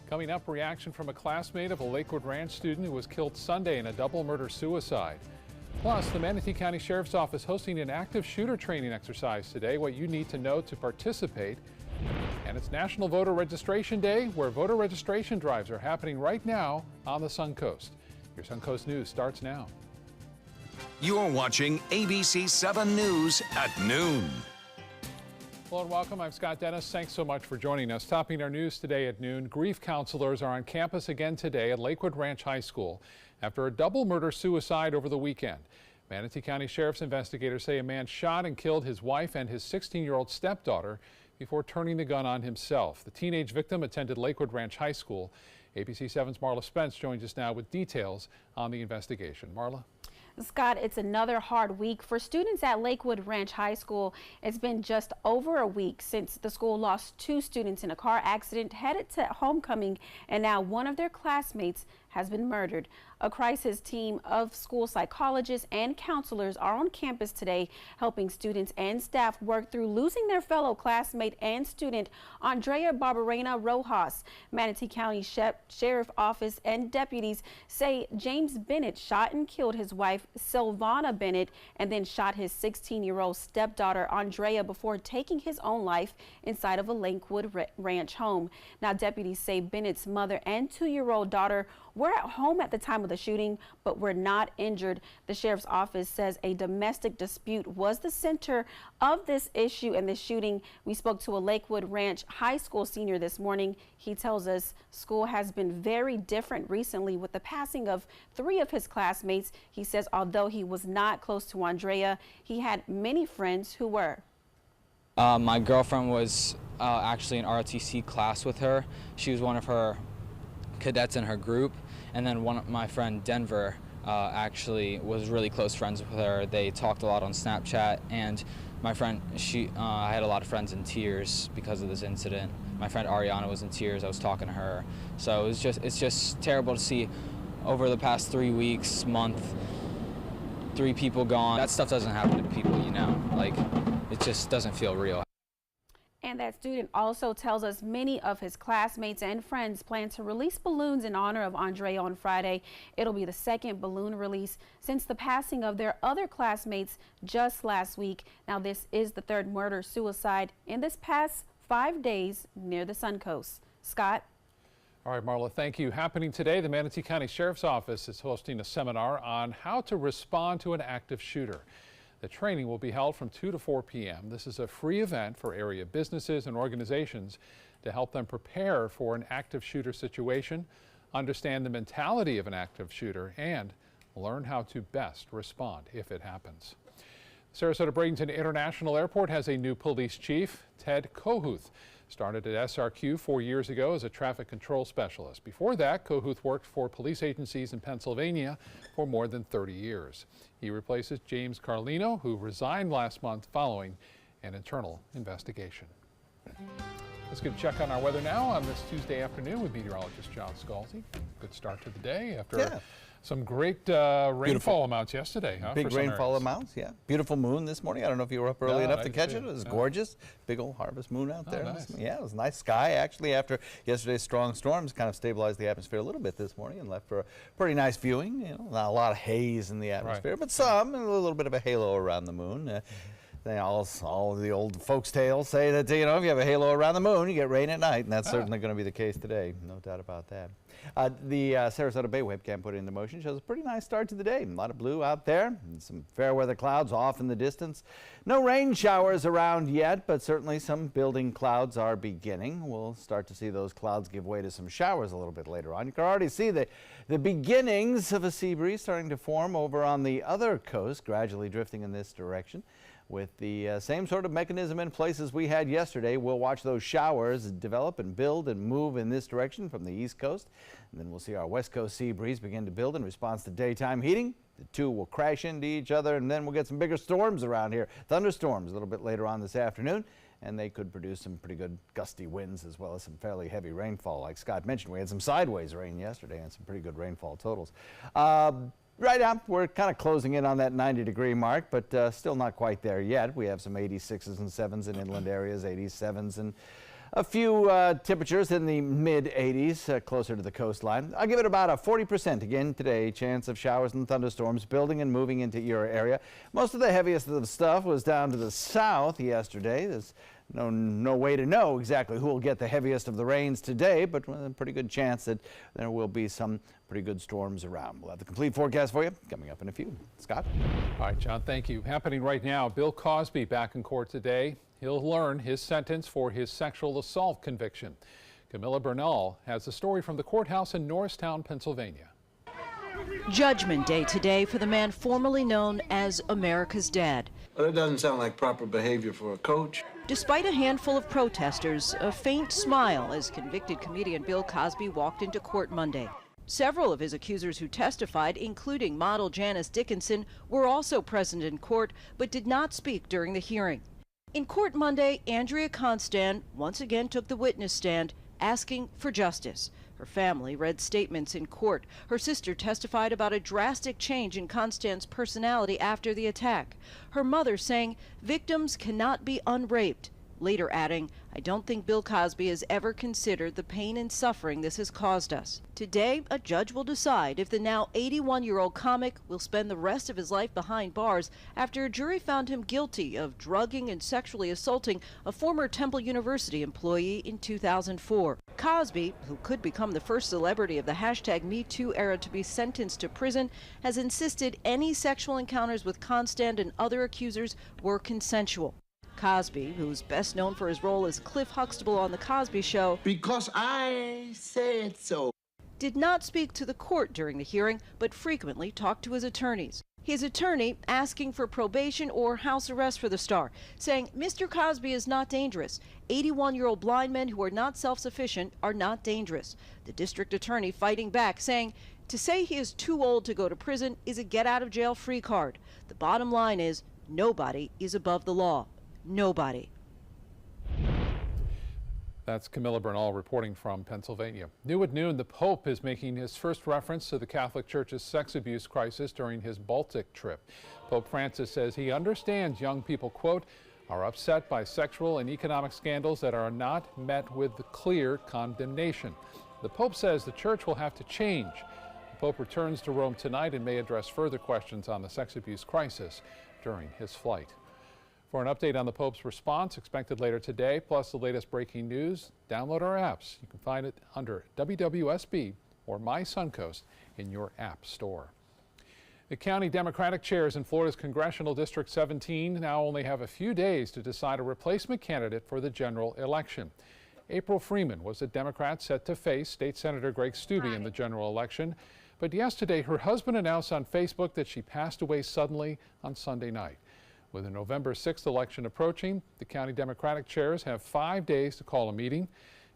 Coming up, reaction from a classmate of a Lakewood Ranch student who was killed Sunday in a double murder-suicide. Plus, the Manatee County Sheriff's Office hosting an active shooter training exercise today, what you need to know to participate. And it's National Voter Registration Day, where voter registration drives are happening right now on the Suncoast. Your Suncoast News starts now. You're watching ABC7 News at noon. Hello and welcome. I'm Scott Dennis. Thanks so much for joining us. Topping our news today at noon, grief counselors are on campus again today at Lakewood Ranch High School after a double murder-suicide over the weekend. Manatee County Sheriff's investigators say a man shot and killed his wife and his 16-year-old stepdaughter before turning the gun on himself. The teenage victim attended Lakewood Ranch High School. ABC7's Marla Spence joins us now with details on the investigation. Marla? Scott, it's another hard week for students at Lakewood Ranch High School. It's been just over a week since the school lost 2 students in a car accident headed to homecoming, and now one of their classmates has been murdered. A crisis team of school psychologists and counselors are on campus today helping students and staff work through losing their fellow classmate and student Andrea Barberena Rojas. Manatee County Sheriff Office and deputies say James Bennett shot and killed his wife Sylvana Bennett and then shot his 16-year-old stepdaughter Andrea before taking his own life inside of a Lakewood Ranch home. Now deputies say Bennett's mother and 2-year-old daughter were at home at the time of the shooting, but were not injured. The sheriff's office says a domestic dispute was the center of this issue and this shooting. We spoke to a Lakewood Ranch High School senior this morning. He tells us school has been very different recently with the passing of 3 of his classmates. He says although he was not close to Andrea, he had many friends who were. My girlfriend was actually in ROTC class with her. She was one of her cadets in her group, and then my friend Denver actually was really close friends with her. They talked a lot on Snapchat, and my friend, I had a lot of friends in tears because of this incident. My friend Ariana was in tears. I was talking to her. So it's just terrible to see over the past 3 weeks, month, 3 people gone. That stuff doesn't happen to people, you know, like it just doesn't feel real. And that student also tells us many of his classmates and friends plan to release balloons in honor of Andrea on Friday. It'll be the 2nd balloon release since the passing of their other classmates just last week. Now, this is the 3rd murder-suicide in this past 5 days near the Suncoast. Scott? All right, Marla, thank you. Happening today, the Manatee County Sheriff's Office is hosting a seminar on how to respond to an active shooter. The training will be held from 2 to 4 p.m. This is a free event for area businesses and organizations to help them prepare for an active shooter situation, understand the mentality of an active shooter, and learn how to best respond if it happens. Sarasota Bradenton International Airport has a new police chief. Ted Kohuth started at SRQ 4 years ago as a traffic control specialist. Before that, Kohuth worked for police agencies in Pennsylvania for more than 30 years. He replaces James Carlino, who resigned last month following an internal investigation. Let's get a check on our weather now on this Tuesday afternoon with meteorologist John Scalzi. Good start to the day after some great rainfall amounts yesterday. Huh, big rainfall amounts, yeah. Beautiful moon this morning. I don't know if you were up early enough to catch it. It was gorgeous. Big old harvest moon out there. Nice. Yeah, it was nice sky actually after yesterday's strong storms. Kind of stabilized the atmosphere a little bit this morning and left for a pretty nice viewing. You know, not a lot of haze in the atmosphere, but some, and a little bit of a halo around the moon. All the old folks' tales say that, you know, if you have a halo around the moon, you get rain at night, and that's certainly going to be the case today. No doubt about that. The Sarasota Bay webcam put into motion shows a pretty nice start to the day. A lot of blue out there, and some fair weather clouds off in the distance. No rain showers around yet, but certainly some building clouds are beginning. We'll start to see those clouds give way to some showers a little bit later on. You can already see the beginnings of a sea breeze starting to form over on the other coast, gradually drifting in this direction. With the same sort of mechanism in place as we had yesterday, we'll watch those showers develop and build and move in this direction from the east coast. And then we'll see our west coast sea breeze begin to build in response to daytime heating. The two will crash into each other, and then we'll get some bigger storms around here. Thunderstorms a little bit later on this afternoon, and they could produce some pretty good gusty winds as well as some fairly heavy rainfall. Like Scott mentioned, we had some sideways rain yesterday and some pretty good rainfall totals. Right now, we're kind of closing in on that 90-degree mark, but still not quite there yet. We have some 86s and 7s in inland areas, 87s and A few temperatures in the mid-80s, closer to the coastline. I'll give it about a 40% again today. Chance of showers and thunderstorms building and moving into your area. Most of the heaviest of the stuff was down to the south yesterday. There's no way to know exactly who will get the heaviest of the rains today, but a pretty good chance that there will be some pretty good storms around. We'll have the complete forecast for you coming up in a few. Scott? All right, John, thank you. Happening right now, Bill Cosby back in court today. He'll learn his sentence for his sexual assault conviction. Camilla Bernal has a story from the courthouse in Norristown, Pennsylvania. Judgment Day today for the man formerly known as America's Dad. Well, that doesn't sound like proper behavior for a coach. Despite a handful of protesters, a faint smile as convicted comedian Bill Cosby walked into court Monday. Several of his accusers who testified, including model Janice Dickinson, were also present in court but did not speak during the hearing. In court Monday, Andrea Constan once again took the witness stand, asking for justice. Her family read statements in court. Her sister testified about a drastic change in Constan's personality after the attack. Her mother saying victims cannot be unraped, later adding, "I don't think Bill Cosby has ever considered the pain and suffering this has caused us." Today, a judge will decide if the now 81-year-old comic will spend the rest of his life behind bars after a jury found him guilty of drugging and sexually assaulting a former Temple University employee in 2004. Cosby, who could become the first celebrity of the #MeToo era to be sentenced to prison, has insisted any sexual encounters with Constant and other accusers were consensual. Cosby, who's best known for his role as Cliff Huxtable on The Cosby Show, Because I said so, did not speak to the court during the hearing, but frequently talked to his attorneys. His attorney asking for probation or house arrest for the star, saying Mr. Cosby is not dangerous. 81-year-old blind men who are not self-sufficient are not dangerous. The district attorney fighting back, saying to say he is too old to go to prison is a get-out-of-jail-free card. The bottom line is nobody is above the law. Nobody. That's Camilla Bernal reporting from Pennsylvania. New at noon, the Pope is making his first reference to the Catholic Church's sex abuse crisis during his Baltic trip. Pope Francis says he understands young people, quote, are upset by sexual and economic scandals that are not met with clear condemnation. The Pope says the Church will have to change. The Pope returns to Rome tonight and may address further questions on the sex abuse crisis during his flight. For an update on the Pope's response expected later today, plus the latest breaking news, download our apps. You can find it under WWSB or My Suncoast in your app store. The county Democratic chairs in Florida's Congressional District 17 now only have a few days to decide a replacement candidate for the general election. April Freeman was the Democrat set to face State Senator Greg Stubbe in the general election, but yesterday her husband announced on Facebook that she passed away suddenly on Sunday night. With the November 6th election approaching, the county Democratic chairs have 5 days to call a meeting.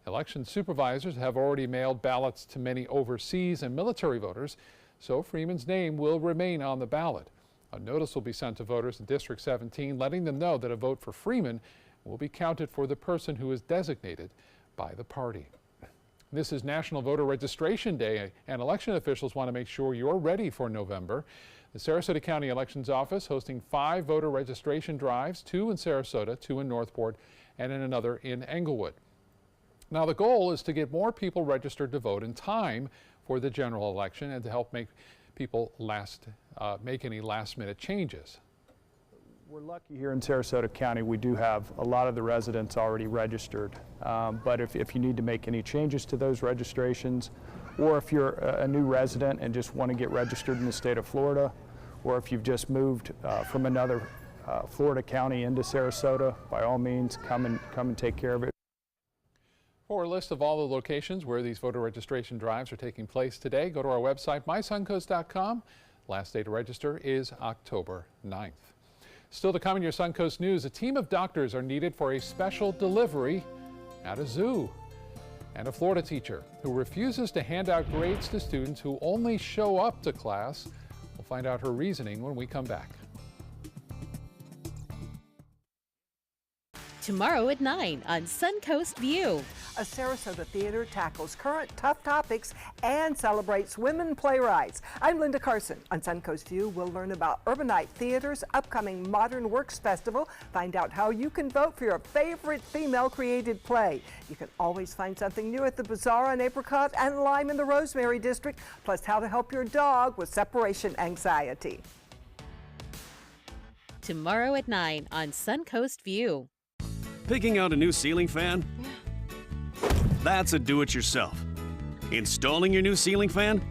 Election supervisors have already mailed ballots to many overseas and military voters, so Freeman's name will remain on the ballot. A notice will be sent to voters in District 17 letting them know that a vote for Freeman will be counted for the person who is designated by the party. This is National Voter Registration Day, and election officials want to make sure you're ready for November. The Sarasota County Elections Office hosting 5 voter registration drives, 2 in Sarasota, 2 in Northport, and in another in Englewood. Now the goal is to get more people registered to vote in time for the general election and to help make people make any last-minute changes. We're lucky here in Sarasota County. We do have a lot of the residents already registered. But if you need to make any changes to those registrations, or if you're a new resident and just want to get registered in the state of Florida, or if you've just moved from another Florida county into Sarasota, by all means, come and take care of it. For a list of all the locations where these voter registration drives are taking place today, go to our website, mysuncoast.com. Last day to register is October 9th. Still to come in your Suncoast News, a team of doctors are needed for a special delivery at a zoo. And a Florida teacher who refuses to hand out grades to students who only show up to class. We'll find out her reasoning when we come back. tomorrow at 9 on Suncoast View. A Sarasota theater tackles current tough topics and celebrates women playwrights. I'm Linda Carson. On Suncoast View, we'll learn about Urbanite Theater's upcoming Modern Works Festival, find out how you can vote for your favorite female-created play. You can always find something new at the Bazaar on Apricot and Lime in the Rosemary District, plus how to help your dog with separation anxiety. Tomorrow at 9 on Suncoast View. Picking out a new ceiling fan? That's a do-it-yourself. Installing your new ceiling fan?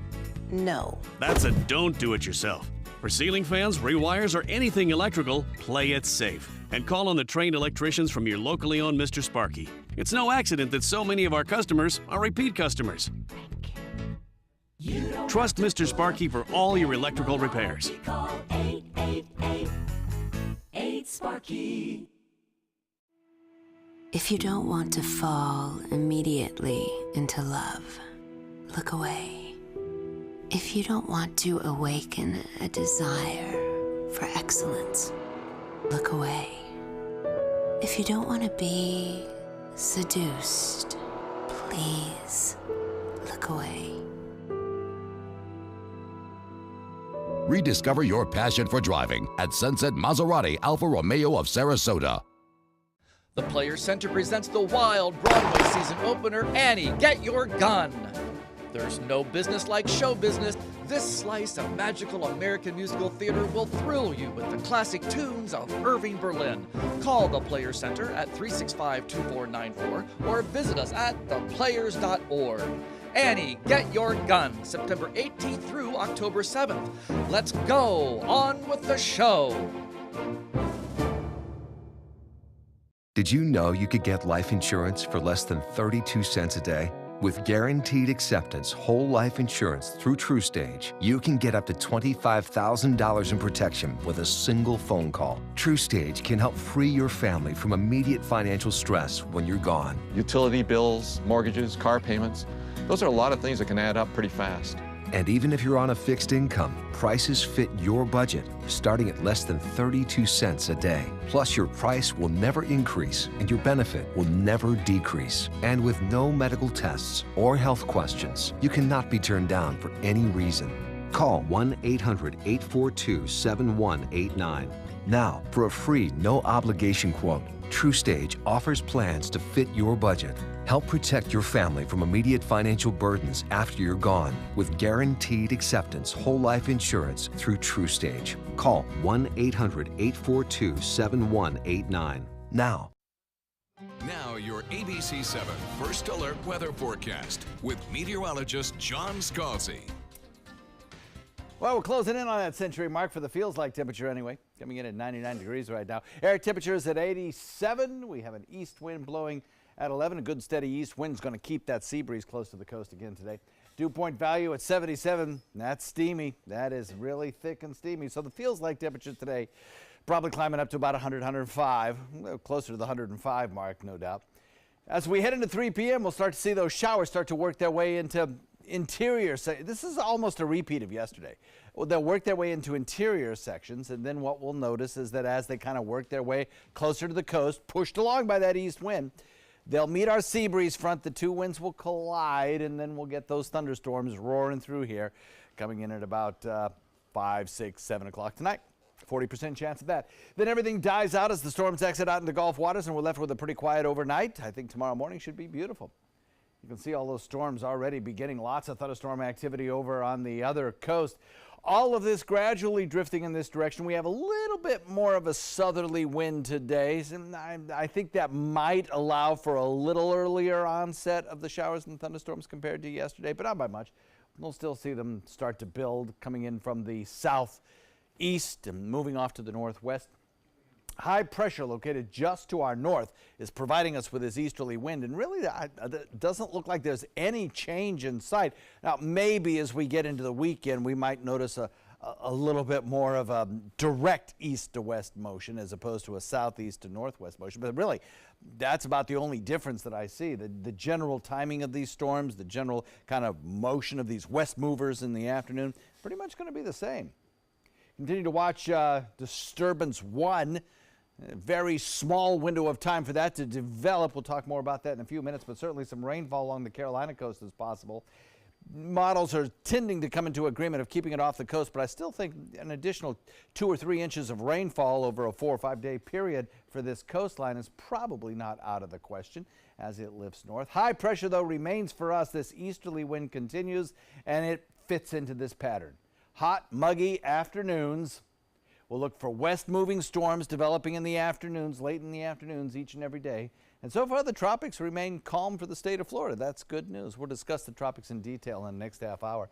No. That's a don't do it yourself. For ceiling fans, rewires, or anything electrical, play it safe. And call on the trained electricians from your locally owned Mr. Sparky. It's no accident that so many of our customers are repeat customers. Trust Mr. Sparky for all your electrical repairs. Call 888-8-SPARKY. If you don't want to fall immediately into love, look away. If you don't want to awaken a desire for excellence, look away. If you don't want to be seduced, please look away. Rediscover your passion for driving at Sunset Maserati Alfa Romeo of Sarasota. The Players Center presents the wild Broadway season opener, Annie, Get Your Gun. There's no business like show business. This slice of magical American musical theater will thrill you with the classic tunes of Irving Berlin. Call the Players Center at 365-2494 or visit us at theplayers.org. Annie, Get Your Gun, September 18th through October 7th. Let's go on with the show. Did you know you could get life insurance for less than 32 cents a day? With guaranteed acceptance whole life insurance through TrueStage, you can get up to $25,000 in protection with a single phone call. TrueStage can help free your family from immediate financial stress when you're gone. Utility bills, mortgages, car payments, those are a lot of things that can add up pretty fast. And even if you're on a fixed income, prices fit your budget, starting at less than 32 cents a day. Plus, your price will never increase and your benefit will never decrease. And with no medical tests or health questions, you cannot be turned down for any reason. Call 1-800-842-7189. Now, for a free, no-obligation quote, TrueStage offers plans to fit your budget. Help protect your family from immediate financial burdens after you're gone with guaranteed acceptance whole life insurance through TrueStage. Call 1-800-842-7189 now. Now your ABC7 First Alert Weather Forecast with meteorologist John Scalzi. Well, we're closing in on that century mark for the feels like temperature anyway. Coming in at 99 degrees right now. Air temperature is at 87. We have an east wind blowing at 11. A good steady east wind's going to keep that sea breeze close to the coast again today. Dew point value at 77. That's steamy. That is really thick and steamy. So the feels like temperature today probably climbing up to about 100, 105. Closer to the 105 mark, no doubt. As we head into 3 p.m., we'll start to see those showers start to work their way into interior. This is almost a repeat of yesterday. Well, they'll work their way into interior sections, and then what we'll notice is that as they kind of work their way closer to the coast, pushed along by that east wind, they'll meet our sea breeze front. The two winds will collide, and then we'll get those thunderstorms roaring through here, coming in at about 5, 6, 7 o'clock tonight. 40% chance of that. Then everything dies out as the storms exit out into Gulf waters, and we're left with a pretty quiet overnight. I think tomorrow morning should be beautiful. You can see all those storms already beginning. Lots of thunderstorm activity over on the other coast. All of this gradually drifting in this direction. We have a little bit more of a southerly wind today. And I think that might allow for a little earlier onset of the showers and thunderstorms compared to yesterday, but not by much. We'll still see them start to build coming in from the southeast and moving off to the northwest. High pressure located just to our north is providing us with this easterly wind, and really it doesn't look like there's any change in sight. Now, maybe as we get into the weekend, we might notice a little bit more of a direct east to west motion as opposed to a southeast to northwest motion. But really, that's about the only difference that I see. The general timing of these storms, the general kind of motion of these west movers in the afternoon, pretty much going to be the same. Continue to watch Disturbance 1. A very small window of time for that to develop. We'll talk more about that in a few minutes, but certainly some rainfall along the Carolina coast is possible. Models are tending to come into agreement of keeping it off the coast, but I still think an additional 2 or 3 inches of rainfall over a 4 or 5 day period for this coastline is probably not out of the question as it lifts north. High pressure, though, remains for us. This easterly wind continues, and it fits into this pattern. Hot, muggy afternoons. We'll look for west-moving storms developing in the afternoons, late in the afternoons, each and every day. And so far, the tropics remain calm for the state of Florida. That's good news. We'll discuss the tropics in detail in the next half hour.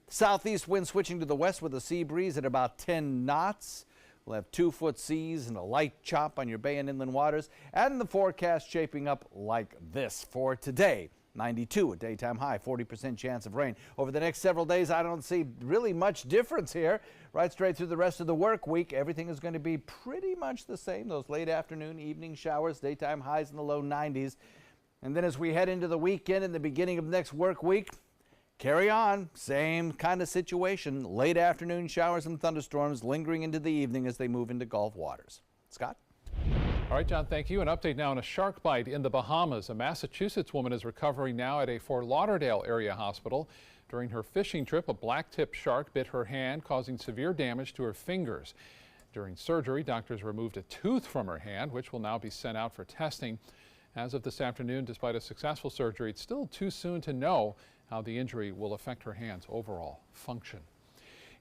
Southeast wind switching to the west with a sea breeze at about 10 knots. We'll have 2-foot seas and a light chop on your bay and inland waters. And the forecast shaping up like this for today. 92, a daytime high, 40% chance of rain. Over the next several days, I don't see really much difference here. Right straight through the rest of the work week, everything is going to be pretty much the same. Those late afternoon, evening showers, daytime highs in the low 90s. And then as we head into the weekend and the beginning of next work week, carry on. Same kind of situation. Late afternoon showers and thunderstorms lingering into the evening as they move into Gulf waters. Scott? All right, John, thank you. An update now on a shark bite in the Bahamas. A Massachusetts woman is recovering now at a Fort Lauderdale area hospital. During her fishing trip, a black-tipped shark bit her hand, causing severe damage to her fingers. During surgery, doctors removed a tooth from her hand, which will now be sent out for testing. As of this afternoon, despite a successful surgery, it's still too soon to know how the injury will affect her hand's overall function.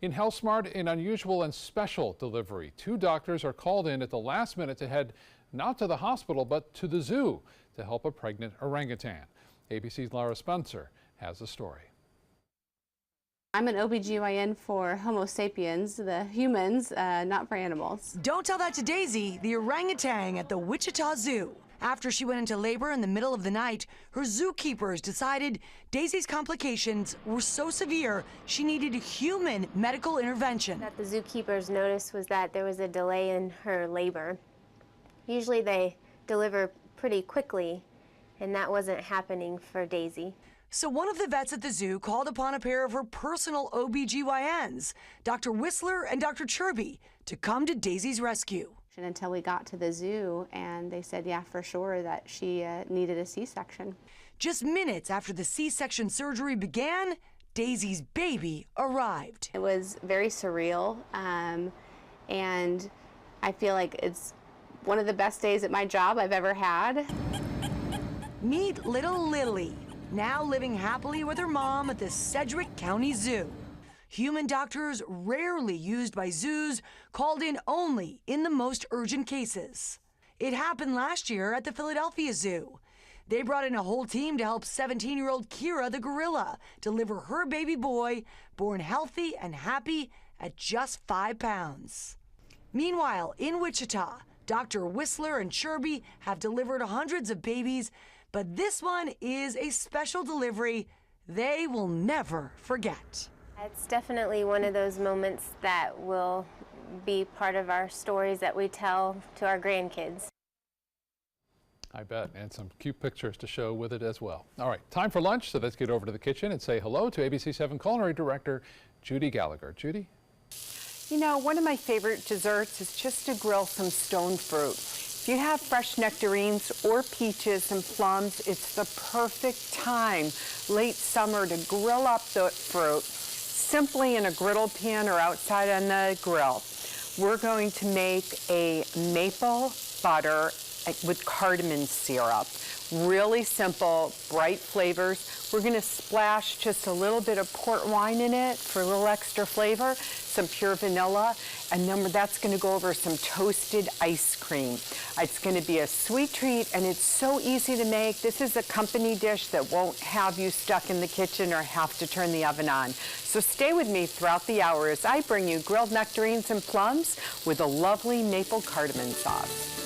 In HealthSmart, an unusual and special delivery. 2 doctors are called in at the last minute to head not to the hospital, but to the zoo to help a pregnant orangutan. ABC's Laura Spencer has the story. I'm an OBGYN for Homo sapiens, the humans, not for animals. Don't tell that to Daisy, the orangutan at the Wichita Zoo. After she went into labor in the middle of the night, her zookeepers decided Daisy's complications were so severe she needed human medical intervention. What the zookeepers noticed was that there was a delay in her labor. Usually they deliver pretty quickly, and that wasn't happening for Daisy. So one of the vets at the zoo called upon a pair of her personal OBGYNs, Dr. Whistler and Dr. Chirby, to come to Daisy's rescue. Until we got to the zoo, and they said, yeah, for sure, that she needed a C-section. Just minutes after the C-section surgery began, Daisy's baby arrived. It was very surreal, and I feel like it's one of the best days at my job I've ever had. Meet little Lily, now living happily with her mom at the Sedgwick County Zoo. Human doctors, rarely used by zoos, called in only in the most urgent cases. It happened last year at the Philadelphia Zoo. They brought in a whole team to help 17-year-old Kira the gorilla deliver her baby boy, born healthy and happy at just 5 pounds. Meanwhile, in Wichita, Dr. Whistler and Chirby have delivered hundreds of babies, but this one is a special delivery they will never forget. It's definitely one of those moments that will be part of our stories that we tell to our grandkids. I bet, and some cute pictures to show with it as well. All right, time for lunch, so let's get over to the kitchen and say hello to ABC7 Culinary Director Judy Gallagher. Judy? You know, one of my favorite desserts is just to grill some stone fruit. If you have fresh nectarines or peaches and plums, it's the perfect time, late summer, to grill up the fruit simply in a griddle pan or outside on the grill. We're going to make a maple butter with cardamom syrup. Really simple, bright flavors. We're going to splash just a little bit of port wine in it for a little extra flavor, some pure vanilla, and then that's going to go over some toasted ice cream. It's going to be a sweet treat, and it's so easy to make. This is a company dish that won't have you stuck in the kitchen or have to turn the oven on. So stay with me throughout the hour as I bring you grilled nectarines and plums with a lovely maple cardamom sauce.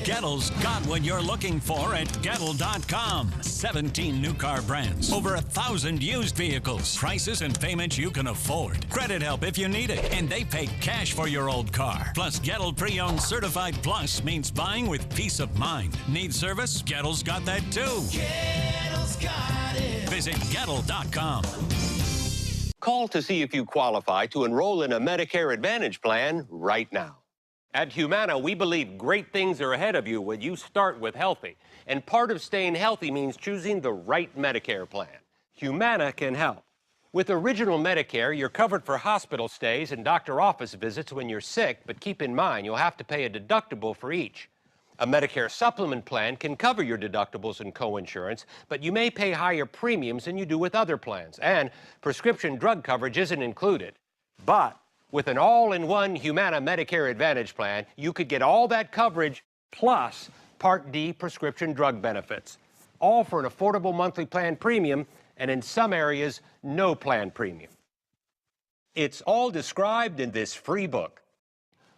Gettle's got what you're looking for at Gettle.com. 17 new car brands, over 1,000 used vehicles, prices and payments you can afford. Credit help if you need it, and they pay cash for your old car. Plus, Gettle Pre-Owned Certified Plus means buying with peace of mind. Need service? Gettle's got that too. Gettle's got it. Visit Gettle.com. Call to see if you qualify to enroll in a Medicare Advantage plan right now. At Humana, we believe great things are ahead of you when you start with healthy. And part of staying healthy means choosing the right Medicare plan. Humana can help. With Original Medicare, you're covered for hospital stays and doctor office visits when you're sick, but keep in mind you'll have to pay a deductible for each. A Medicare supplement plan can cover your deductibles and coinsurance, but you may pay higher premiums than you do with other plans, and prescription drug coverage isn't included. But with an all-in-one Humana Medicare Advantage plan, you could get all that coverage plus Part D prescription drug benefits, all for an affordable monthly plan premium, and in some areas, no plan premium. It's all described in this free book.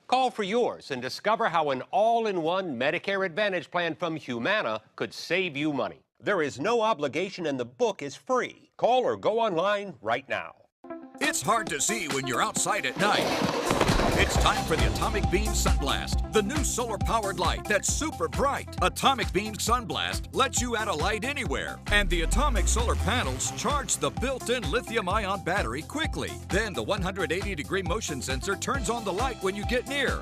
Call for yours and discover how an all-in-one Medicare Advantage plan from Humana could save you money. There is no obligation and the book is free. Call or go online right now. It's hard to see when you're outside at night. It's time for the Atomic Beam Sunblast, the new solar-powered light that's super bright. Atomic Beam Sunblast lets you add a light anywhere, and the atomic solar panels charge the built-in lithium-ion battery quickly. Then the 180-degree motion sensor turns on the light when you get near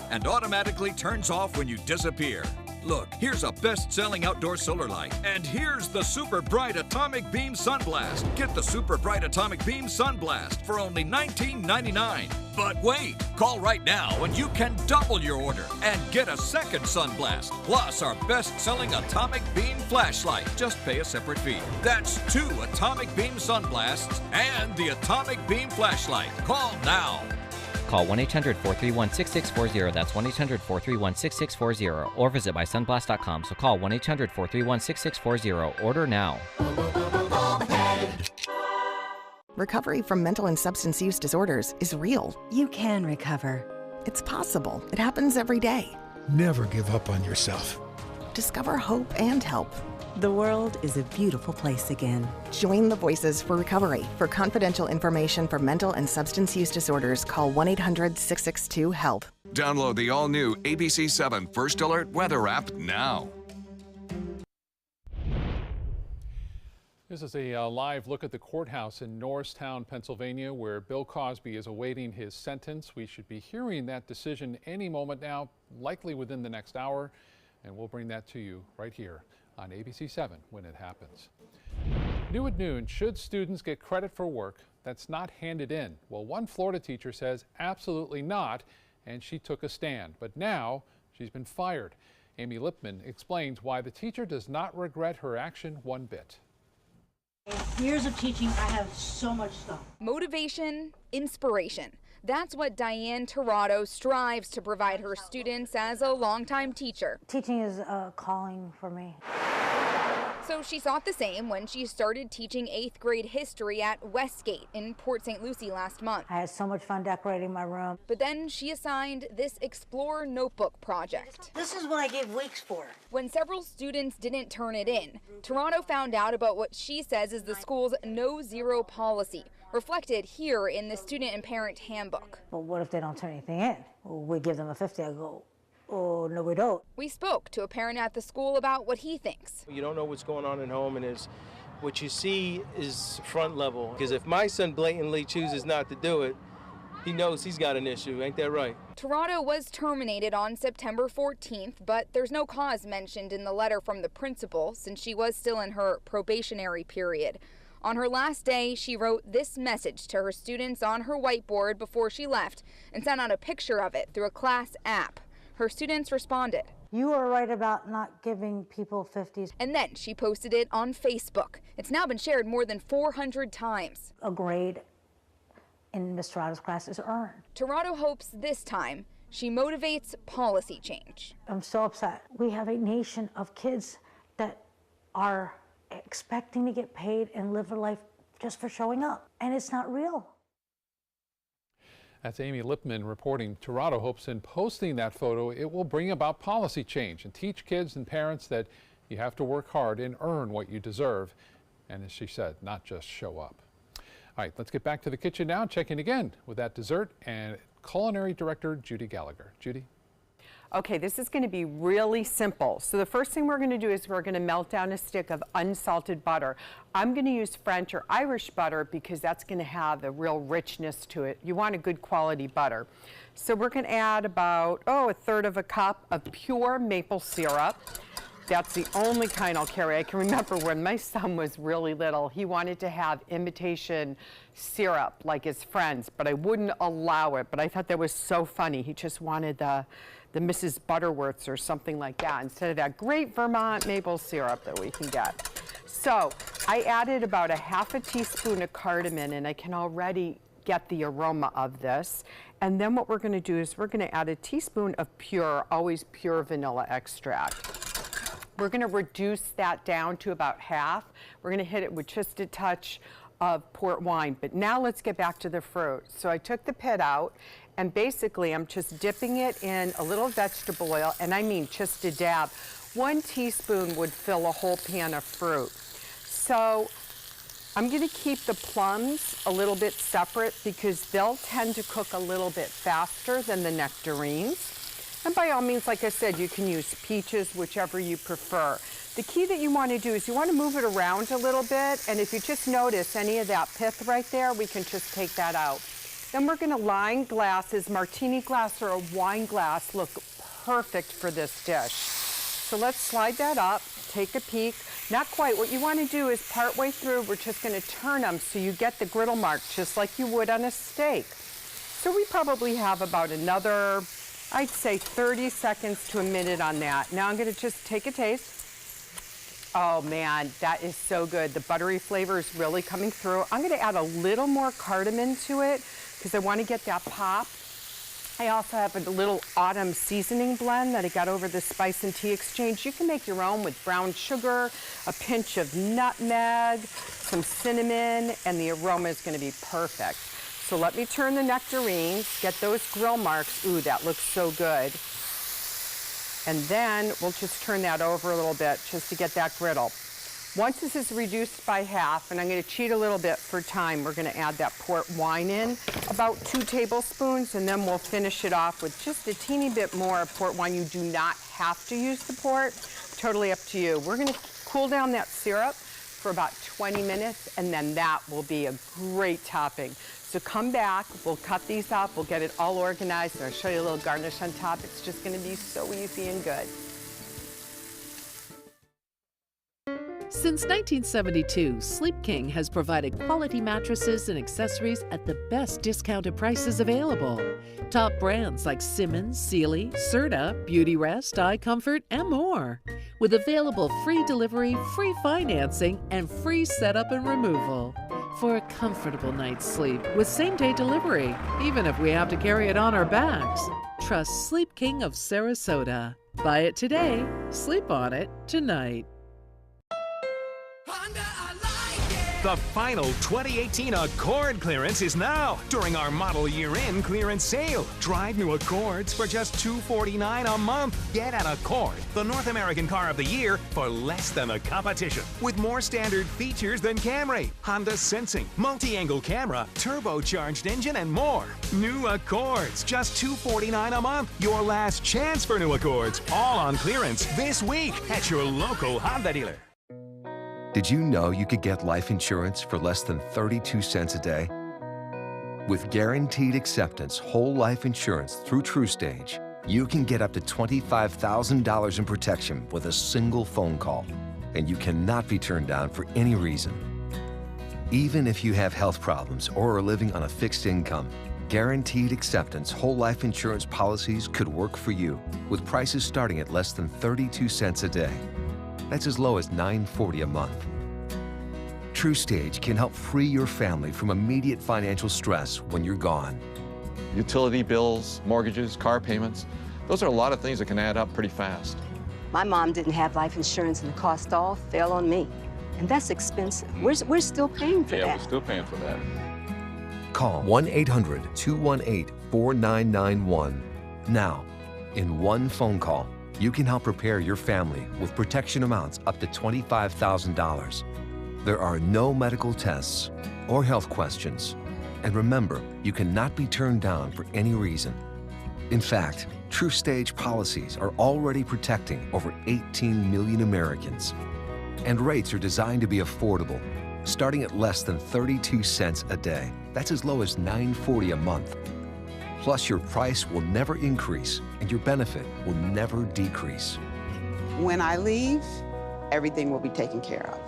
and automatically turns off when you disappear. Look, here's a best-selling outdoor solar light. And here's the Super Bright Atomic Beam Sunblast. Get the Super Bright Atomic Beam Sunblast for only $19.99. But wait, call right now and you can double your order and get a second Sunblast, plus our best-selling Atomic Beam Flashlight. Just pay a separate fee. That's 2 Atomic Beam Sunblasts and the Atomic Beam Flashlight. Call now. Call 1-800-431-6640. That's 1-800-431-6640. Or visit mysunblast.com. So call 1-800-431-6640. Order now. Recovery from mental and substance use disorders is real. You can recover. It's possible. It happens every day. Never give up on yourself. Discover hope and help. The world is a beautiful place again. Join the Voices for Recovery. For confidential information for mental and substance use disorders, call 1-800-662-HELP. Download the all-new ABC7 First Alert Weather app now. This is a live look at the courthouse in Norristown, Pennsylvania, where Bill Cosby is awaiting his sentence. We should be hearing that decision any moment now, likely within the next hour, and we'll bring that to you right here on ABC7 when it happens. New at noon, should students get credit for work that's not handed in? Well, one Florida teacher says absolutely not, and she took a stand. But now she's been fired. Amy Lipman explains why the teacher does not regret her action one bit. Years of teaching, I have so much stuff. Motivation, inspiration. That's what Diane Tirado strives to provide her students as a longtime teacher. Teaching is a calling for me. So she thought the same when she started teaching 8th grade history at Westgate in Port St. Lucie last month. I had so much fun decorating my room. But then she assigned this Explore Notebook project. This is what I gave weeks for. When several students didn't turn it in, Tirado found out about what she says is the school's no-zero policy, reflected here in the student and parent handbook. Well, what if they don't turn anything in? Well, we give them a 50, I go, oh, no, we don't. We spoke to a parent at the school about what he thinks. You don't know what's going on at home, and what you see is front level. Because if my son blatantly chooses not to do it, he knows he's got an issue, ain't that right? Tirado was terminated on September 14th, but there's no cause mentioned in the letter from the principal since she was still in her probationary period. On her last day, she wrote this message to her students on her whiteboard before she left and sent out a picture of it through a class app. Her students responded. You are right about not giving people 50s. And then she posted it on Facebook. It's now been shared more than 400 times. A grade in Ms. Tirado's class is earned. Tirado hopes this time she motivates policy change. I'm so upset. We have a nation of kids that are expecting to get paid and live their life just for showing up, and it's not real. That's Amy Lipman reporting. Tirado hopes in posting that photo, it will bring about policy change and teach kids and parents that you have to work hard and earn what you deserve. And as she said, not just show up. All right, let's get back to the kitchen now, check in again with that dessert and culinary director Judy Gallagher. Judy. Okay, this is going to be really simple. So the first thing we're going to do is we're going to melt down a stick of unsalted butter. I'm going to use French or Irish butter because that's going to have a real richness to it. You want a good quality butter. So we're going to add about, a third of a cup of pure maple syrup. That's the only kind I'll carry. I can remember when my son was really little, he wanted to have imitation syrup like his friends, but I wouldn't allow it. But I thought that was so funny. He just wanted the Mrs. Butterworth's or something like that instead of that great Vermont maple syrup that we can get. So I added about a half a teaspoon of cardamom, and I can already get the aroma of this. And then what we're going to do is we're going to add a teaspoon of pure, always pure vanilla extract. We're going to reduce that down to about half. We're going to hit it with just a touch of port wine. But now let's get back to the fruit. So I took the pit out, and basically I'm just dipping it in a little vegetable oil, and I mean just a dab. 1 teaspoon would fill a whole pan of fruit. So I'm going to keep the plums a little bit separate because they'll tend to cook a little bit faster than the nectarines. And by all means, like I said, you can use peaches, whichever you prefer. The key that you want to do is you want to move it around a little bit, and if you just notice any of that pith right there, we can just take that out. Then we're going to line glasses, martini glass or a wine glass look perfect for this dish. So let's slide that up, take a peek. Not quite. What you want to do is partway through, we're just going to turn them so you get the griddle mark just like you would on a steak. So we probably have about another, I'd say 30 seconds to a minute on that. Now I'm going to just take a taste. Oh man, that is so good. The buttery flavor is really coming through. I'm going to add a little more cardamom to it because I want to get that pop. I also have a little autumn seasoning blend that I got over the Spice and Tea Exchange. You can make your own with brown sugar, a pinch of nutmeg, some cinnamon, and the aroma is going to be perfect. So let me turn the nectarines, get those grill marks. Ooh, that looks so good. And then we'll just turn that over a little bit just to get that griddle. Once this is reduced by half, and I'm going to cheat a little bit for time, we're going to add that port wine in, about 2 tablespoons, and then we'll finish it off with just a teeny bit more port wine. You do not have to use the port, totally up to you. We're going to cool down that syrup for about 20 minutes, and then that will be a great topping. So come back, we'll cut these up, we'll get it all organized, and I'll show you a little garnish on top. It's just going to be so easy and good. Since 1972, Sleep King has provided quality mattresses and accessories at the best discounted prices available. Top brands like Simmons, Sealy, Serta, Beautyrest, iComfort, and more. With available free delivery, free financing, and free setup and removal. For a comfortable night's sleep with same-day delivery, even if we have to carry it on our backs. Trust Sleep King of Sarasota. Buy it today, sleep on it tonight. The final 2018 Accord clearance is now during our model year-end clearance sale. Drive new Accords for just $249 a month. Get an Accord, the North American car of the year, for less than the competition. With more standard features than Camry, Honda Sensing, multi-angle camera, turbocharged engine, and more. New Accords, just $249 a month. Your last chance for new Accords, all on clearance this week at your local Honda dealer. Did you know you could get life insurance for less than 32 cents a day? With guaranteed acceptance whole life insurance through TrueStage, you can get up to $25,000 in protection with a single phone call, and you cannot be turned down for any reason. Even if you have health problems or are living on a fixed income, guaranteed acceptance whole life insurance policies could work for you with prices starting at less than 32 cents a day. That's as low as $9.40 a month. TrueStage can help free your family from immediate financial stress when you're gone. Utility bills, mortgages, car payments, those are a lot of things that can add up pretty fast. My mom didn't have life insurance and the cost all fell on me. And that's expensive. We're still paying for that. Yeah, we're still paying for that. Call 1-800-218-4991. Now, in one phone call, you can help prepare your family with protection amounts up to $25,000. There are no medical tests or health questions. And remember, you cannot be turned down for any reason. In fact, TruStage policies are already protecting over 18 million Americans. And rates are designed to be affordable, starting at less than 32 cents a day. That's as low as $9.40 a month. Plus, your price will never increase and your benefit will never decrease. When I leave, everything will be taken care of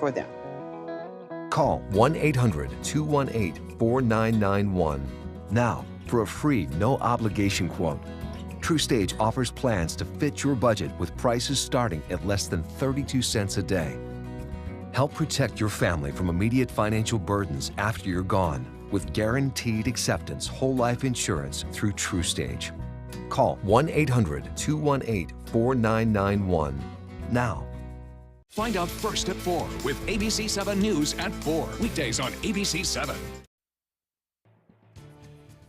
for them. Call 1-800-218-4991 now for a free, no-obligation quote. TruStage offers plans to fit your budget with prices starting at less than 32 cents a day. Help protect your family from immediate financial burdens after you're gone with guaranteed acceptance whole life insurance through TruStage. Call 1-800-218-4991 now. Find out first at 4 with ABC7 News at 4. Weekdays on ABC7.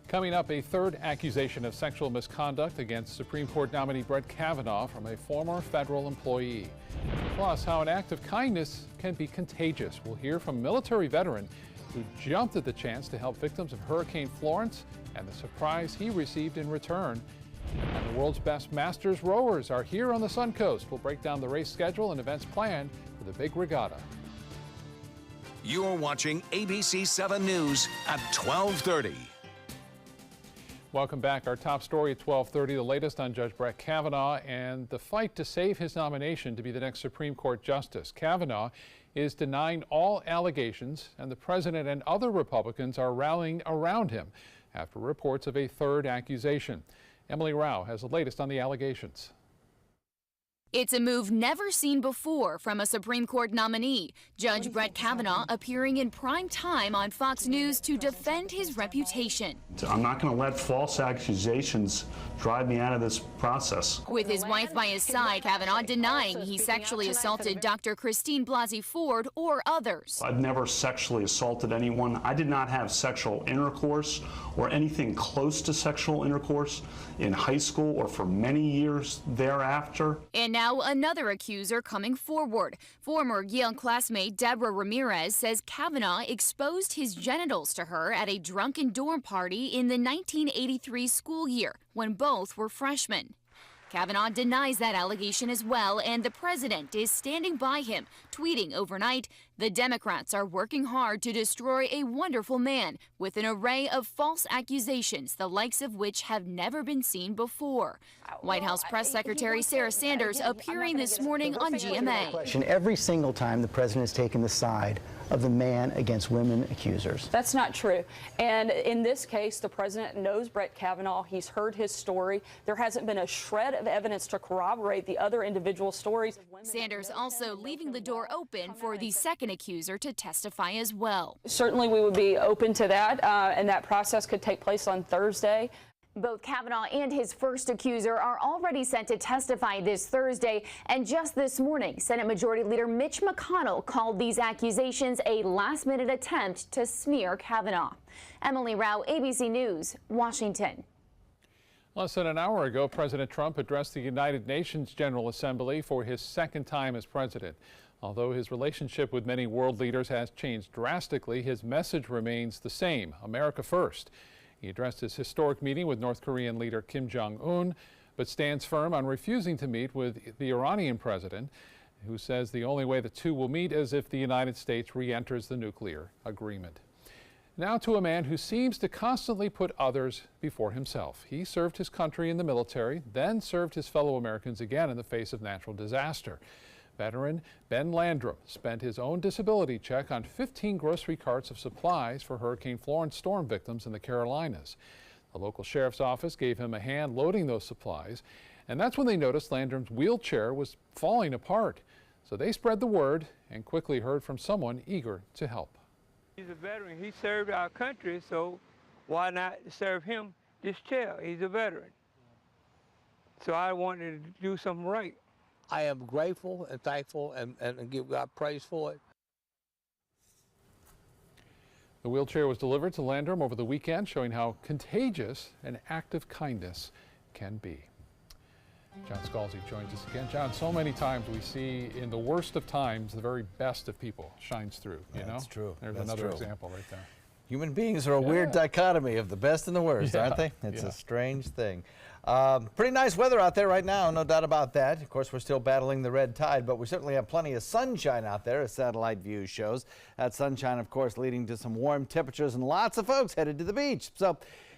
Coming up, a third accusation of sexual misconduct against Supreme Court nominee Brett Kavanaugh from a former federal employee. Plus, how an act of kindness can be contagious. We'll hear from a military veteran who jumped at the chance to help victims of Hurricane Florence and the surprise he received in return. And the world's best Masters rowers are here on the Suncoast. We'll break down the race schedule and events planned for the big regatta. You're watching ABC7 News at 12:30. Welcome back. Our top story at 12:30, the latest on Judge Brett Kavanaugh and the fight to save his nomination to be the next Supreme Court justice. Kavanaugh is denying all allegations, and the president and other Republicans are rallying around him after reports of a third accusation. Emily Rao has the latest on the allegations. It's a move never seen before from a Supreme Court nominee. Judge Brett Kavanaugh appearing in prime time on Fox News to defend his reputation. I'm not going to let false accusations drive me out of this process. With his wife by his side, Kavanaugh denying he sexually assaulted Dr. Christine Blasey Ford or others. I've never sexually assaulted anyone. I did not have sexual intercourse or anything close to sexual intercourse in high school or for many years thereafter. And now another accuser coming forward. Former Yale classmate Deborah Ramirez says Kavanaugh exposed his genitals to her at a drunken dorm party in the 1983 school year when both were freshmen. Kavanaugh denies that allegation as well, and the president is standing by him, tweeting overnight, "The Democrats are working hard to destroy a wonderful man with an array of false accusations, the likes of which have never been seen before." White House Press Secretary Sarah Sanders appearing this morning on GMA. Every single time the president has taken the side of the man against women accusers. That's not true. And in this case, the president knows Brett Kavanaugh. He's heard his story. There hasn't been a shred of evidence to corroborate the other individual stories. Sanders also leaving the door open for the second accuser to testify as well. Certainly we would be open to that, and that process could take place on Thursday. Both Kavanaugh and his first accuser are already set to testify this Thursday. And just this morning, Senate Majority Leader Mitch McConnell called these accusations a last-minute attempt to smear Kavanaugh. Emily Rao, ABC News, Washington. Less than an hour ago, President Trump addressed the United Nations General Assembly for his second time as president. Although his relationship with many world leaders has changed drastically, his message remains the same: America first. He addressed his historic meeting with North Korean leader Kim Jong-un, but stands firm on refusing to meet with the Iranian president, who says the only way the two will meet is if the United States re-enters the nuclear agreement. Now to a man who seems to constantly put others before himself. He served his country in the military, then served his fellow Americans again in the face of natural disaster. Veteran Ben Landrum spent his own disability check on 15 grocery carts of supplies for Hurricane Florence storm victims in the Carolinas. The local sheriff's office gave him a hand loading those supplies, and that's when they noticed Landrum's wheelchair was falling apart. So they spread the word and quickly heard from someone eager to help. He's a veteran. He served our country, so why not serve him this chair? He's a veteran. So I wanted to do something right. I am grateful and thankful and give God praise for it. The wheelchair was delivered to Landrum over the weekend, showing how contagious an act of kindness can be. John Scalzi joins us again. John, so many times we see in the worst of times, the very best of people shines through, you know? That's true. There's That's another true. example right there. Human beings are a weird dichotomy of the best and the worst, aren't they? It's a strange thing. Pretty nice weather out there right now, no doubt about that. Of course, we're still battling the red tide, but we certainly have plenty of sunshine out there, as satellite view shows. That sunshine, of course, leading to some warm temperatures and lots of folks headed to the beach. So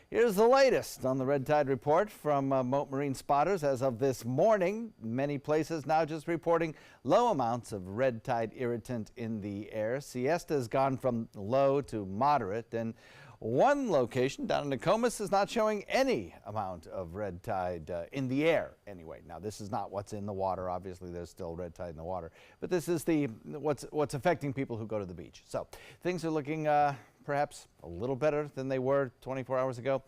here's the latest on the red tide report from Mote Marine spotters. As of this morning, many places now just reporting low amounts of red tide irritant in the air. Siesta has gone from low to moderate, and one location down in Nokomis is not showing any amount of red tide in the air anyway. Now, this is not what's in the water. Obviously, there's still red tide in the water, but this is what's affecting people who go to the beach. So things are looking perhaps a little better than they were 24 hours ago,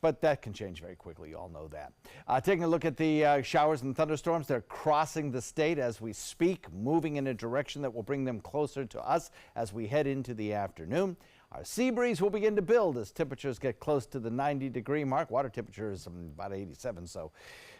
but that can change very quickly. You all know that. Taking a look at the showers and thunderstorms, they're crossing the state as we speak, moving in a direction that will bring them closer to us as we head into the afternoon. Our sea breeze will begin to build as temperatures get close to the 90-degree mark. Water temperature is about 87, so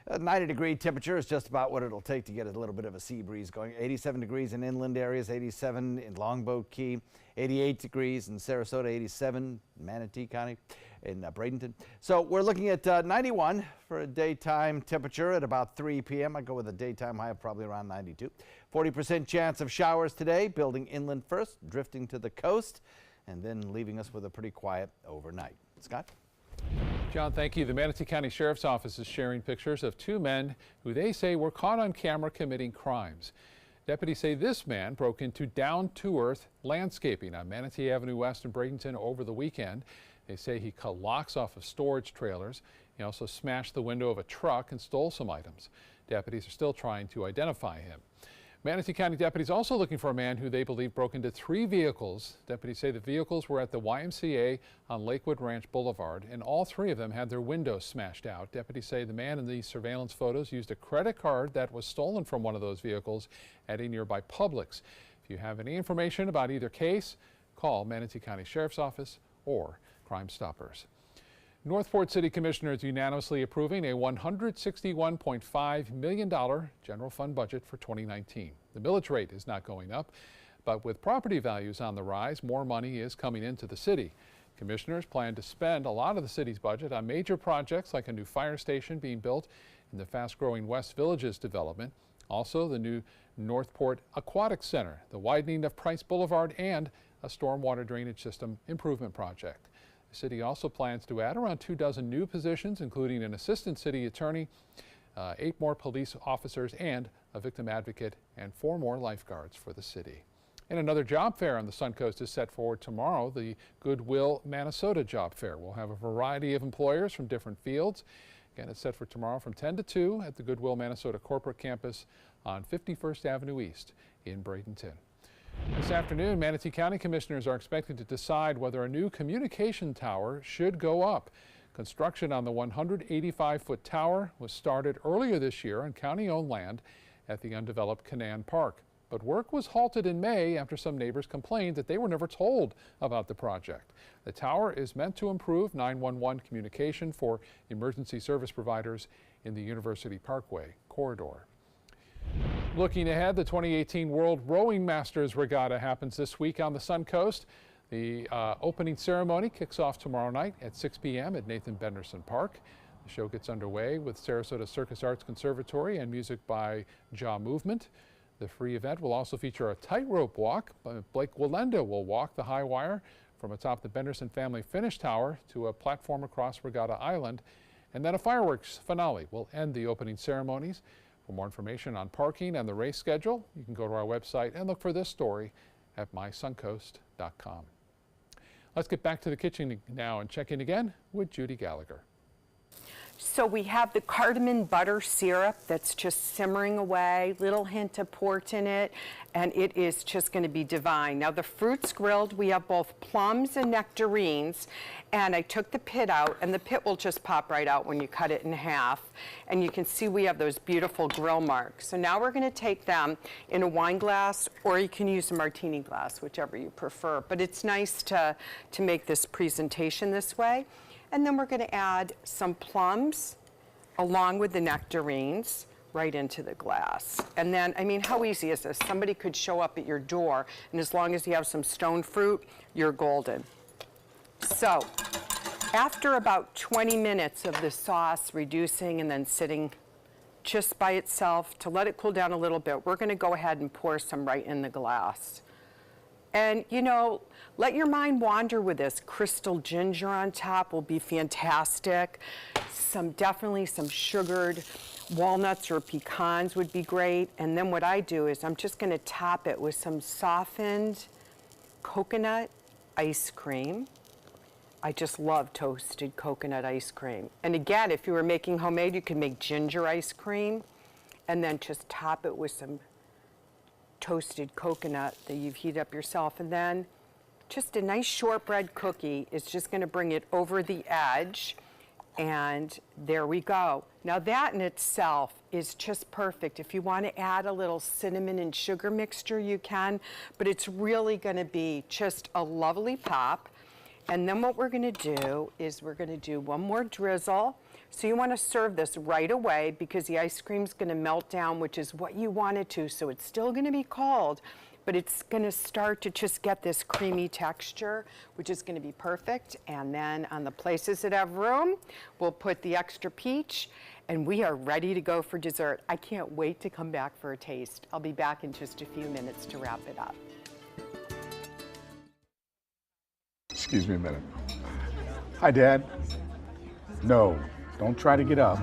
a 90-degree temperature is just about what it'll take to get a little bit of a sea breeze going. 87 degrees in inland areas, 87 in Longboat Key, 88 degrees in Sarasota, 87 in Manatee County, in Bradenton. So we're looking at 91 for a daytime temperature at about 3 p.m. I go with a daytime high of probably around 92. 40% chance of showers today, building inland first, drifting to the coast, and then leaving us with a pretty quiet overnight. Scott? John, thank you. The Manatee County Sheriff's Office is sharing pictures of two men who they say were caught on camera committing crimes. Deputies say this man broke into down-to-earth landscaping on Manatee Avenue West in Bradenton over the weekend. They say he cut locks off of storage trailers. He also smashed the window of a truck and stole some items. Deputies are still trying to identify him. Manatee County deputies also looking for a man who they believe broke into 3 vehicles. Deputies say the vehicles were at the YMCA on Lakewood Ranch Boulevard, and all 3 of them had their windows smashed out. Deputies say the man in these surveillance photos used a credit card that was stolen from one of those vehicles at a nearby Publix. If you have any information about either case, call Manatee County Sheriff's Office or Crime Stoppers. Northport City Commissioners unanimously approving a $161.5 million general fund budget for 2019. The millage rate is not going up, but with property values on the rise, more money is coming into the city. Commissioners plan to spend a lot of the city's budget on major projects like a new fire station being built in the fast-growing West Villages development, also the new Northport Aquatic Center, the widening of Price Boulevard, and a stormwater drainage system improvement project. The city also plans to add around 24 new positions, including an assistant city attorney, 8 more police officers, and a victim advocate, and 4 more lifeguards for the city. And another job fair on the Suncoast is set for tomorrow. The Goodwill Minnesota Job Fair will have a variety of employers from different fields. Again, it's set for tomorrow from 10 to 2 at the Goodwill Minnesota Corporate Campus on 51st Avenue East in Bradenton. This afternoon, Manatee County Commissioners are expected to decide whether a new communication tower should go up. Construction on the 185-foot tower was started earlier this year on county-owned land at the undeveloped Canaan Park. But work was halted in May after some neighbors complained that they were never told about the project. The tower is meant to improve 911 communication for emergency service providers in the University Parkway corridor. Looking ahead, the 2018 World Rowing Masters Regatta happens this week on the Suncoast. The opening ceremony kicks off tomorrow night at 6 p.m. at Nathan Benderson Park. The show gets underway with Sarasota Circus Arts Conservatory and music by Jaw Movement. The free event will also feature a tightrope walk. Blake Walenda will walk the high wire from atop the Benderson Family Finish Tower to a platform across Regatta Island. And then a fireworks finale will end the opening ceremonies. For more information on parking and the race schedule, you can go to our website and look for this story at mysuncoast.com. Let's get back to the kitchen now and check in again with Judy Gallagher. So we have the cardamom butter syrup that's just simmering away, little hint of port in it, and it is just going to be divine. Now the fruit's grilled. We have both plums and nectarines, and I took the pit out, and the pit will just pop right out when you cut it in half. And you can see we have those beautiful grill marks. So now we're going to take them in a wine glass, or you can use a martini glass, whichever you prefer. But it's nice to make this presentation this way. And then we're going to add some plums along with the nectarines right into the glass. And then, I mean, how easy is this? Somebody could show up at your door, and as long as you have some stone fruit, you're golden. So after about 20 minutes of the sauce reducing and then sitting just by itself to let it cool down a little bit, we're going to go ahead and pour some right in the glass. And, you know, let your mind wander with this. Crystal ginger on top will be fantastic. Definitely some sugared walnuts or pecans would be great. And then what I do is I'm just going to top it with some softened coconut ice cream. I just love toasted coconut ice cream. And again, if you were making homemade, you could make ginger ice cream and then just top it with some toasted coconut that you've heated up yourself. And then just a nice shortbread cookie is just going to bring it over the edge. And there we go. Now that in itself is just perfect. If you want to add a little cinnamon and sugar mixture, you can, but it's really going to be just a lovely pop. And then what we're going to do is we're going to do one more drizzle. So you want to serve this right away because the ice cream's going to melt down, which is what you want it to. So it's still going to be cold, but it's going to start to just get this creamy texture, which is going to be perfect. And then on the places that have room, we'll put the extra peach, and we are ready to go for dessert. I can't wait to come back for a taste. I'll be back in just a few minutes to wrap it up. Excuse me a minute. Hi, Dad. No, don't try to get up.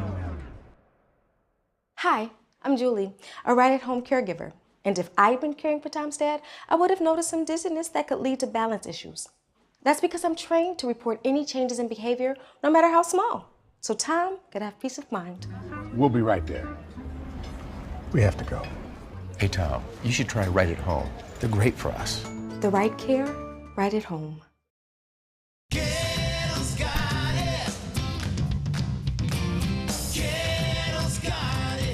Hi, I'm Julie, a right-at-home caregiver. And if I'd been caring for Tom's dad, I would have noticed some dizziness that could lead to balance issues. That's because I'm trained to report any changes in behavior, no matter how small. So Tom could have peace of mind. We'll be right there. We have to go. Hey, Tom, you should try Right at Home. They're great for us. The right care, right at home.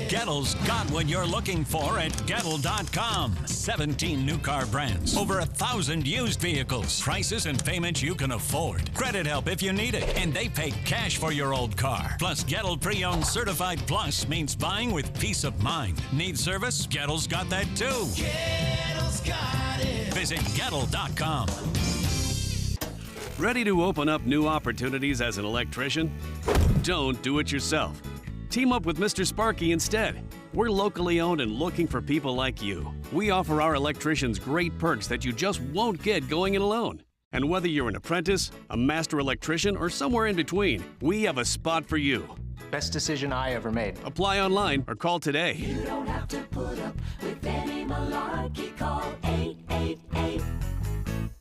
Gettle's got what you're looking for at Gettle.com. 17 new car brands, over 1,000 used vehicles, prices and payments you can afford. Credit help if you need it, and they pay cash for your old car. Plus, Gettle Pre-Owned Certified Plus means buying with peace of mind. Need service? Gettle's got that too. Gettle's got it. Visit Gettle.com. Ready to open up new opportunities as an electrician? Don't do it yourself. Team up with Mr. Sparky instead. We're locally owned and looking for people like you. We offer our electricians great perks that you just won't get going it alone. And whether you're an apprentice, a master electrician, or somewhere in between, we have a spot for you. Best decision I ever made. Apply online or call today. You don't have to put up with any malarkey. Call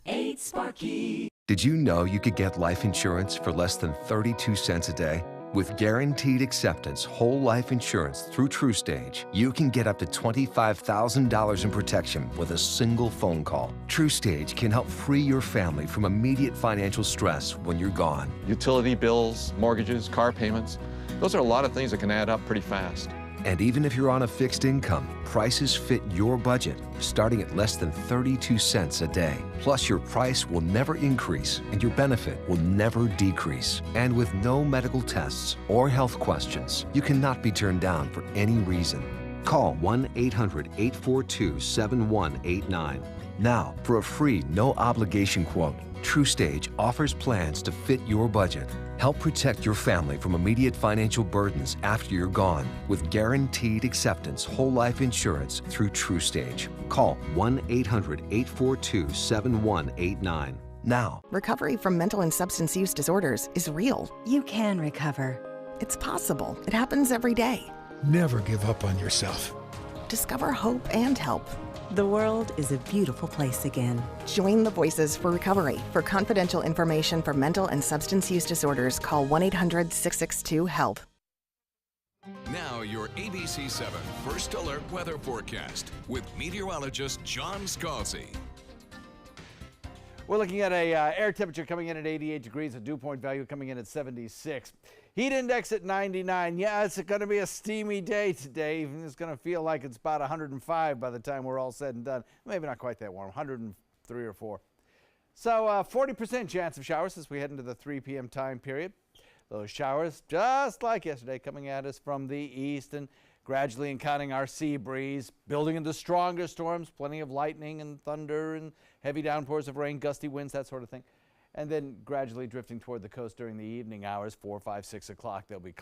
888-8-SPARKY. Did you know you could get life insurance for less than 32 cents a day? With guaranteed acceptance whole life insurance through TruStage, you can get up to $25,000 in protection with a single phone call. TruStage can help free your family from immediate financial stress when you're gone. Utility bills, mortgages, car payments, those are a lot of things that can add up pretty fast. And even if you're on a fixed income, prices fit your budget, starting at less than 32 cents a day. Plus, your price will never increase and your benefit will never decrease. And with no medical tests or health questions, you cannot be turned down for any reason. Call 1-800-842-7189. Now, for a free, no-obligation quote, TruStage offers plans to fit your budget. Help protect your family from immediate financial burdens after you're gone with guaranteed acceptance whole life insurance through TruStage. Call 1-800-842-7189 now. Recovery from mental and substance use disorders is real. You can recover. It's possible. It happens every day. Never give up on yourself. Discover hope and help. The world is a beautiful place again. Join the Voices for Recovery. For confidential information for mental and substance use disorders, call 1-800-662-HELP. Now your ABC7 First Alert Weather Forecast with meteorologist John Scalzi. We're looking at a air temperature coming in at 88 degrees, a dew point value coming in at 76. Heat index at 99. Yeah, it's going to be a steamy day today. It's going to feel like it's about 105 by the time we're all said and done. Maybe not quite that warm, 103 or 4. So 40% chance of showers as we head into the 3 p.m. time period. Those showers, just like yesterday, coming at us from the east and gradually encountering our sea breeze, building into stronger storms, plenty of lightning and thunder and heavy downpours of rain, gusty winds, that sort of thing. and then gradually drifting toward the coast during the evening hours, 4, 5, 6 o'clock. They'll be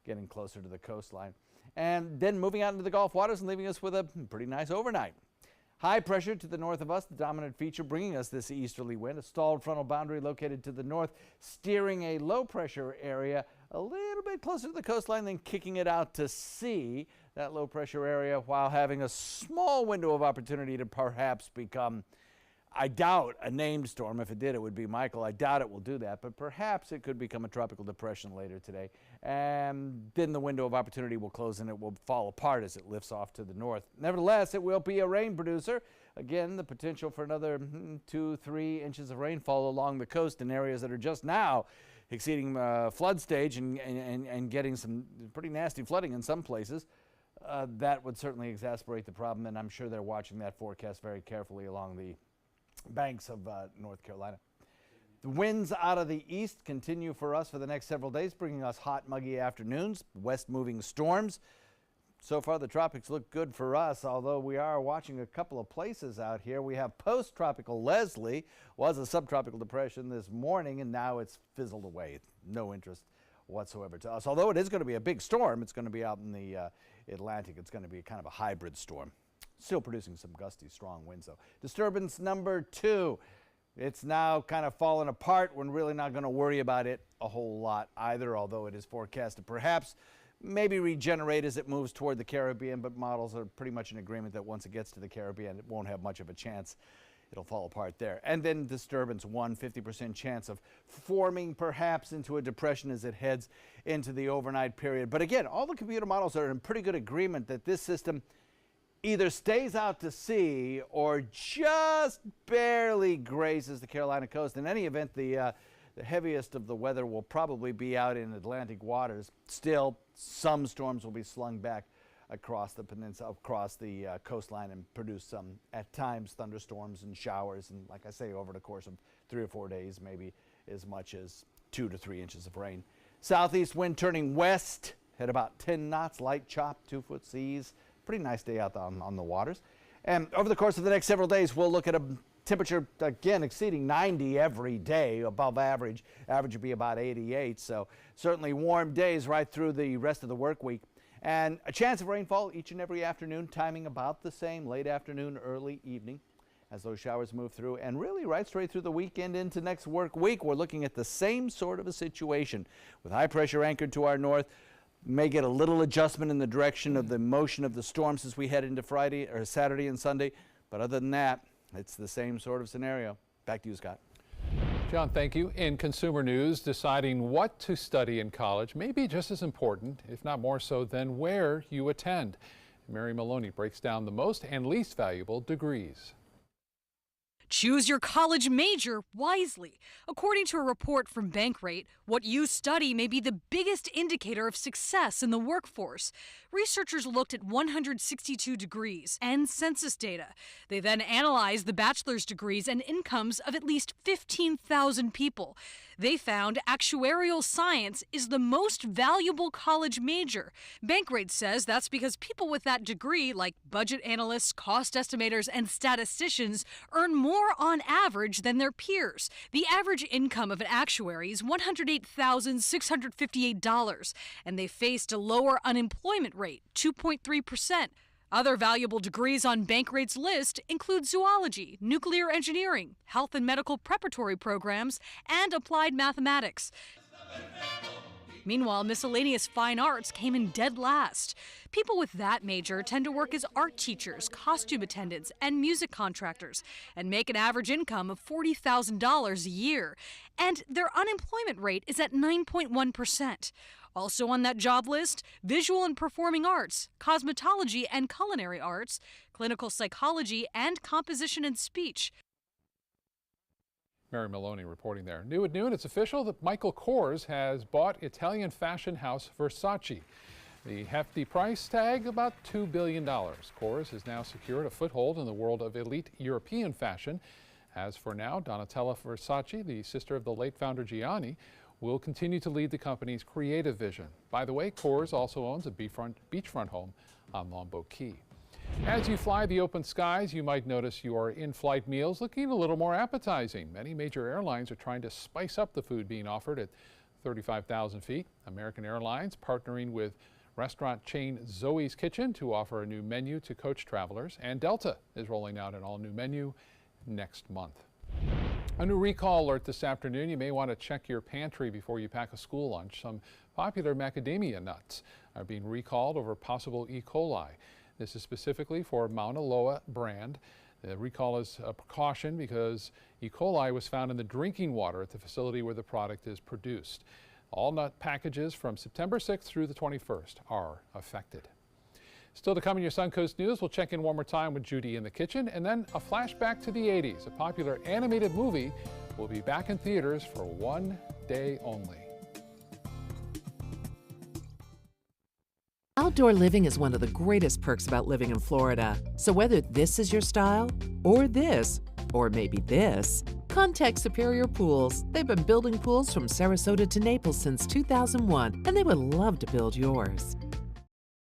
getting closer to the coastline. And then moving out into the Gulf waters and leaving us with a pretty nice overnight. High pressure to the north of us, the dominant feature, bringing us this easterly wind. A stalled frontal boundary located to the north, steering a low pressure area a little bit closer to the coastline, then kicking it out to sea. That low pressure area, while having a small window of opportunity to perhaps become, I doubt, a named storm. If it did, it would be Michael. I doubt it will do that, but perhaps it could become a tropical depression later today. And then the window of opportunity will close and it will fall apart as it lifts off to the north. Nevertheless, it will be a rain producer. Again, the potential for another 2-3 inches of rainfall along the coast in areas that are just now exceeding flood stage and getting some pretty nasty flooding in some places. That would certainly exacerbate the problem, and I'm sure they're watching that forecast very carefully along the banks of North Carolina. The winds out of the east continue for us for the next several days, bringing us hot, muggy afternoons, west-moving storms. So far, the tropics look good for us, although we are watching a couple of places out here. We have post-tropical Leslie, was a subtropical depression this morning, and now it's fizzled away. No interest whatsoever to us. Although it is going to be a big storm, it's going to be out in the Atlantic. It's going to be kind of a hybrid storm. Still producing some gusty, strong winds, though. Disturbance number 2. It's now kind of fallen apart. We're really not going to worry about it a whole lot either, although it is forecast to perhaps maybe regenerate as it moves toward the Caribbean, but models are pretty much in agreement that once it gets to the Caribbean, it won't have much of a chance. It'll fall apart there. And then disturbance 1, 50% chance of forming perhaps into a depression as it heads into the overnight period. But again, all the computer models are in pretty good agreement that this system either stays out to sea or just barely grazes the Carolina coast. In any event, the heaviest of the weather will probably be out in Atlantic waters. Still, some storms will be slung back across the peninsula, across the coastline, and produce some, at times, thunderstorms and showers. And like I say, over the course of 3 or 4 days, maybe as much as 2 to 3 inches of rain. Southeast wind turning west at about 10 knots, light chop, 2-foot seas. Pretty nice day out on the waters. And over the course of the next several days, we'll look at a temperature, again, exceeding 90 every day, above average. Average would be about 88, so certainly warm days right through the rest of the work week. And a chance of rainfall each and every afternoon, timing about the same, late afternoon, early evening, as those showers move through. And really right straight through the weekend into next work week, we're looking at the same sort of a situation with high pressure anchored to our north. May get a little adjustment in the direction of the motion of the storms as we head into Friday or Saturday and Sunday. But other than that, it's the same sort of scenario. Back to you, Scott. John, thank you. In consumer news, deciding what to study in college may be just as important, if not more so, than where you attend. Mary Maloney breaks down the most and least valuable degrees. Choose your college major wisely. According to a report from Bankrate, what you study may be the biggest indicator of success in the workforce. Researchers looked at 162 degrees and census data. They then analyzed the bachelor's degrees and incomes of at least 15,000 people. They found actuarial science is the most valuable college major. Bankrate says that's because people with that degree, like budget analysts, cost estimators, and statisticians, earn more on average than their peers. The average income of an actuary is $108,658, and they faced a lower unemployment rate, 2.3%. Other valuable degrees on Bankrate's list include zoology, nuclear engineering, health and medical preparatory programs, and applied mathematics. Meanwhile, miscellaneous fine arts came in dead last. People with that major tend to work as art teachers, costume attendants, and music contractors, and make an average income of $40,000 a year. And their unemployment rate is at 9.1%. Also on that job list, visual and performing arts, cosmetology and culinary arts, clinical psychology, and composition and speech. Mary Maloney reporting there. New at noon, it's official that Michael Kors has bought Italian fashion house Versace. The hefty price tag, about $2 billion. Kors has now secured a foothold in the world of elite European fashion. As for now, Donatella Versace, the sister of the late founder Gianni, will continue to lead the company's creative vision. By the way, Kors also owns a beachfront home on Longboat Key. As you fly the open skies, you might notice your in-flight meals looking a little more appetizing. Many major airlines are trying to spice up the food being offered at 35,000 feet. American Airlines partnering with restaurant chain Zoe's Kitchen to offer a new menu to coach travelers, and Delta is rolling out an all-new menu next month. A new recall alert this afternoon. You may want to check your pantry before you pack a school lunch. Some popular macadamia nuts are being recalled over possible E. coli. This is specifically for Mauna Loa brand. The recall is a precaution because E. coli was found in the drinking water at the facility where the product is produced. All nut packages from September 6th through the 21st are affected. Still to come in your Suncoast News, we'll check in one more time with Judy in the kitchen, and then a flashback to the 80s. A popular animated movie will be back in theaters for one day only. Outdoor living is one of the greatest perks about living in Florida. So whether this is your style, or this, or maybe this, contact Superior Pools. They've been building pools from Sarasota to Naples since 2001, and they would love to build yours.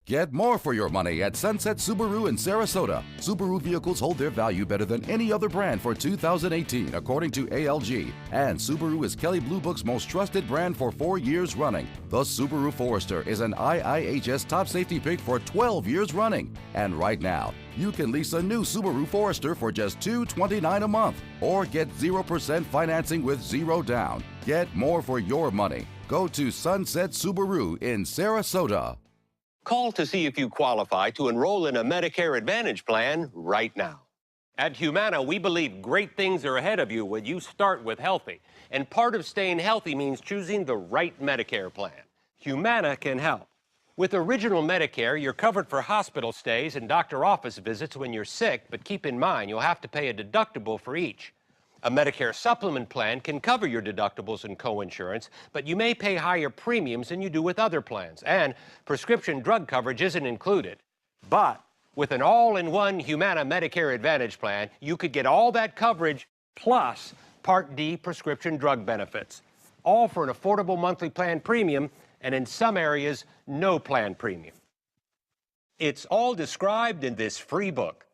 Get more for your money at Sunset Subaru in Sarasota. Subaru vehicles hold their value better than any other brand for 2018, according to ALG. And Subaru is Kelley Blue Book's most trusted brand for 4 years running. The Subaru Forester is an IIHS top safety pick for 12 years running. And right now, you can lease a new Subaru Forester for just $229 a month, or get 0% financing with zero down. Get more for your money. Go to Sunset Subaru in Sarasota. Call to see if you qualify to enroll in a Medicare Advantage plan right now. At Humana, we believe great things are ahead of you when you start with healthy. And part of staying healthy means choosing the right Medicare plan. Humana can help. With Original Medicare, you're covered for hospital stays and doctor office visits when you're sick, but keep in mind you'll have to pay a deductible for each. A Medicare supplement plan can cover your deductibles and coinsurance, but you may pay higher premiums than you do with other plans, and prescription drug coverage isn't included. But with an all-in-one Humana Medicare Advantage plan, you could get all that coverage plus Part D prescription drug benefits, all for an affordable monthly plan premium, and in some areas, no plan premium. It's all described in this free book.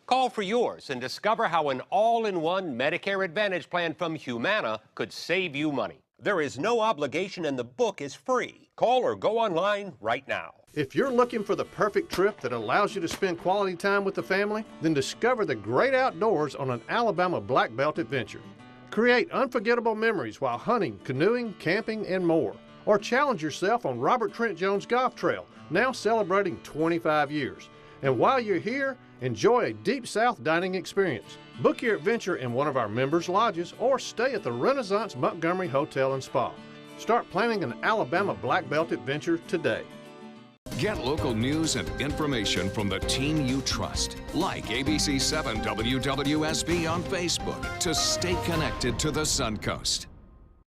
Call for yours and discover how an all-in-one Medicare Advantage plan from Humana could save you money. There is no obligation and the book is free. Call or go online right now. If you're looking for the perfect trip that allows you to spend quality time with the family, then discover the great outdoors on an Alabama Black Belt adventure. Create unforgettable memories while hunting, canoeing, camping, and more. Or challenge yourself on Robert Trent Jones Golf Trail, now celebrating 25 years. And while you're here, enjoy a Deep South dining experience. Book your adventure in one of our members' lodges or stay at the Renaissance Montgomery Hotel and Spa. Start planning an Alabama Black Belt adventure today. Get local news and information from the team you trust, like ABC7 WWSB on Facebook, to stay connected to the Suncoast.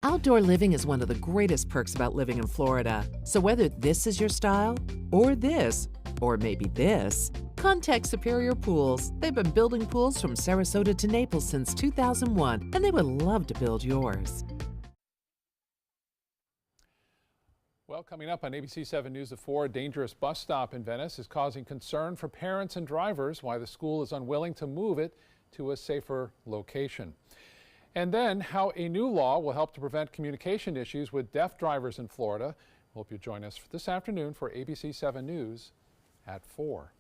Outdoor living is one of the greatest perks about living in Florida. So whether this is your style, or this, or maybe this, contact Superior Pools. They've been building pools from Sarasota to Naples since 2001, and they would love to build yours. Well, coming up on ABC7 News at 4, a dangerous bus stop in Venice is causing concern for parents and drivers, why the school is unwilling to move it to a safer location. And then how a new law will help to prevent communication issues with deaf drivers in Florida. Hope you join us this afternoon for ABC7 News at 4.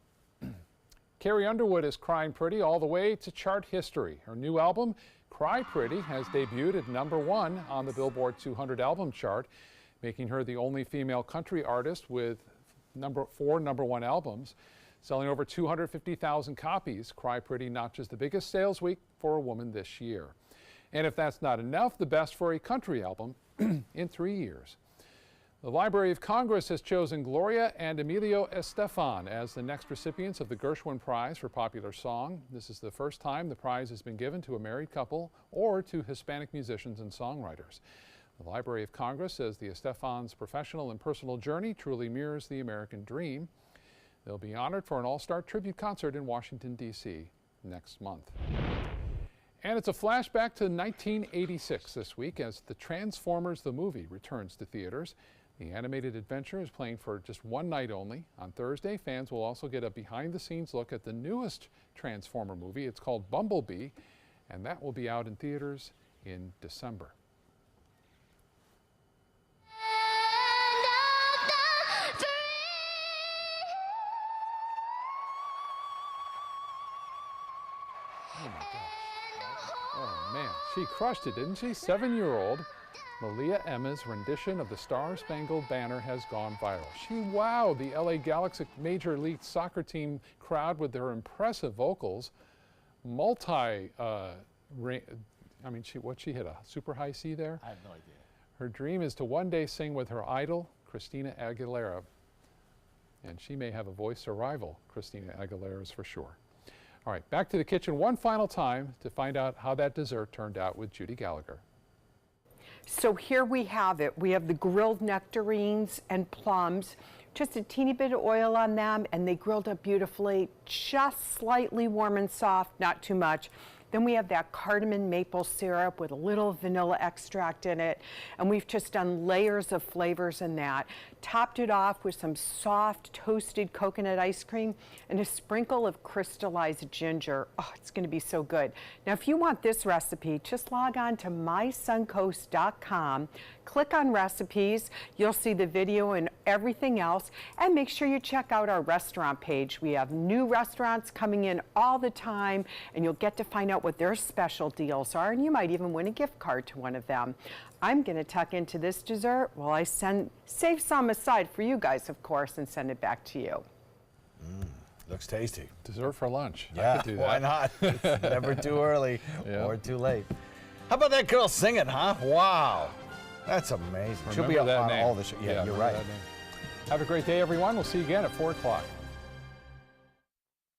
Carrie Underwood is crying pretty all the way to chart history. Her new album, Cry Pretty, has debuted at #1 on the Billboard 200 album chart, making her the only female country artist with 4 #1 albums. Selling over 250,000 copies, Cry Pretty notches the biggest sales week for a woman this year. And if that's not enough, the best for a country album in 3 years. The Library of Congress has chosen Gloria and Emilio Estefan as the next recipients of the Gershwin Prize for Popular Song. This is the first time the prize has been given to a married couple or to Hispanic musicians and songwriters. The Library of Congress says the Estefans' professional and personal journey truly mirrors the American dream. They'll be honored for an all-star tribute concert in Washington, D.C. next month. And it's a flashback to 1986 this week as the Transformers the movie returns to theaters. The animated adventure is playing for just one night only. On Thursday, fans will also get a behind-the-scenes look at the newest Transformer movie. It's called Bumblebee, and that will be out in theaters in December. Oh my gosh. Oh man, she crushed it, didn't she? 7-year-old Malia Emma's rendition of the Star-Spangled Banner has gone viral. She wowed the LA Galaxy Major League Soccer team crowd with her impressive vocals. I mean, she hit a super high C there? I have no idea. Her dream is to one day sing with her idol, Christina Aguilera. And she may have a voice to rival Christina Aguilera's for sure. All right, back to the kitchen one final time to find out how that dessert turned out with Judy Gallagher. So here we have it. We have the grilled nectarines and plums, just a teeny bit of oil on them, and they grilled up beautifully, just slightly warm and soft, not too much. Then we have that cardamom maple syrup with a little vanilla extract in it, and we've just done layers of flavors in that. Topped it off with some soft toasted coconut ice cream and a sprinkle of crystallized ginger. Oh, it's going to be so good. Now, if you want this recipe, just log on to mysuncoast.com, click on recipes, you'll see the video and everything else, and make sure you check out our restaurant page. We have new restaurants coming in all the time, and you'll get to find out what their special deals are, and you might even win a gift card to one of them. I'm going to tuck into this dessert while I save some aside for you guys, of course, and send it back to you. Looks tasty. Dessert for lunch. Yeah, I could do that. why not? It's never too early or too late. How about that girl singing, huh? Wow. That's amazing. She'll be on all the show. Yeah, you're right. Have a great day, everyone. We'll see you again at 4 o'clock.